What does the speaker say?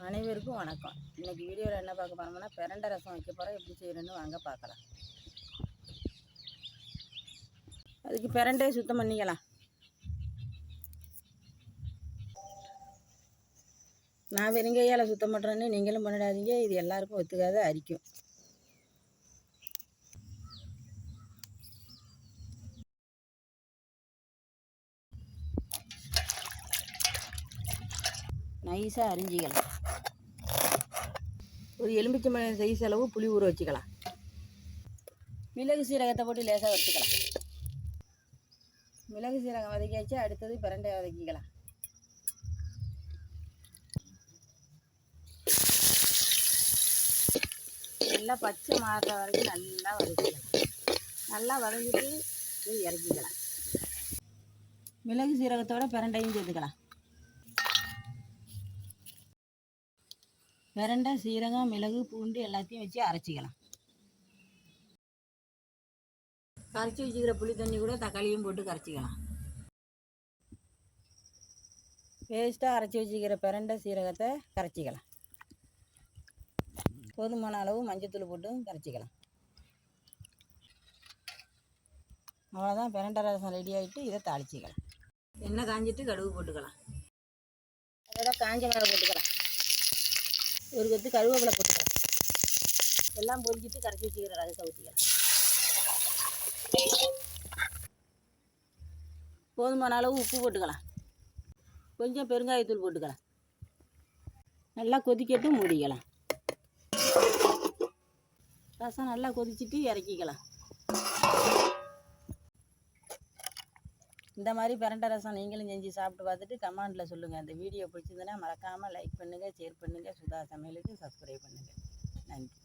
அனைவருக்கும் வணக்கம். இன்றைக்கி வீடியோவில் என்ன பார்க்க போகிறோம்னா பிரண்டை ரசம் வைக்க போகிறோம். எப்படி செய்யணுன்னு வாங்க பார்க்கலாம். அதுக்கு பிரண்டையை சுத்தம் பண்ணிக்கலாம். நான் வெறுங்கையால் சுத்தம் பண்ணுறேன்னு நீங்களும் பண்ணிடாதீங்க. இது எல்லாருக்கும் ஒத்துக்காத அரிக்கும். நைஸாக அரிஞ்சிக்கலாம். ஒரு எலுமிச்சம்பழம் சைஸ் அளவு புளி ஊற வச்சுக்கலாம். மிளகு சீரகத்தை போட்டு லேசாக வறுத்துக்கலாம். மிளகு சீரகம் வதக்கியாச்சு. அடுத்தது பிரண்டையை வதக்கிக்கலாம். நல்லா பச்சை மாறுற வரைக்கும் நல்லா வதக்கிக்கலாம். நல்லா வதக்கிட்டு இறக்கிக்கலாம். மிளகு சீரகத்தோட பிரண்டையும் சேர்த்துக்கலாம். பிரண்டை, சீரகம், மிளகு, பூண்டு எல்லாத்தையும் வச்சு அரைச்சிக்கலாம். கரைச்சி வச்சுக்கிற புளி தண்ணி கூட தக்காளியும் போட்டு கரைச்சிக்கலாம். பேஸ்ட்டாக அரைச்சி வச்சுக்கிற பிரண்டை, சீரகத்தை கரைச்சிக்கலாம். போதுமான அளவு மஞ்சத்தூள் போட்டு கரைச்சிக்கலாம். அவ்வளோதான், பிரண்டை ரசம் ரெடி ஆகிட்டு இதை தாளிச்சிக்கலாம். எண்ணெய் காஞ்சிட்டு கடுகு போட்டுக்கலாம். அதோட காஞ்ச மிளகு போட்டுக்கலாம். ஒரு கொத்து கருவேப்பிலை போட்டுக்கலாம். எல்லாம் பொரிச்சிட்டு கரைச்சி வச்சுக்கிற ரசத்தை ஊற்றிக்கலாம். போதுமான அளவு உப்பு போட்டுக்கலாம். கொஞ்சம் பெருங்காயத்தூள் போட்டுக்கலாம். நல்லா கொதிக்கட்டு மூடிக்கலாம். ரசம் நல்லா கொதிச்சுட்டு இறக்கிக்கலாம். இந்த மாதிரி பிரண்டை ரசம் நீங்களும் செஞ்சு சாப்பிட்டு பார்த்துட்டு கமெண்டில் சொல்லுங்கள். இந்த வீடியோ பிடிச்சிருந்ததுன்னா மறக்காமல் லைக் பண்ணுங்கள், ஷேர் பண்ணுங்கள். சுதா சமையலுக்கு சப்ஸ்கிரைப் பண்ணுங்கள். நன்றி.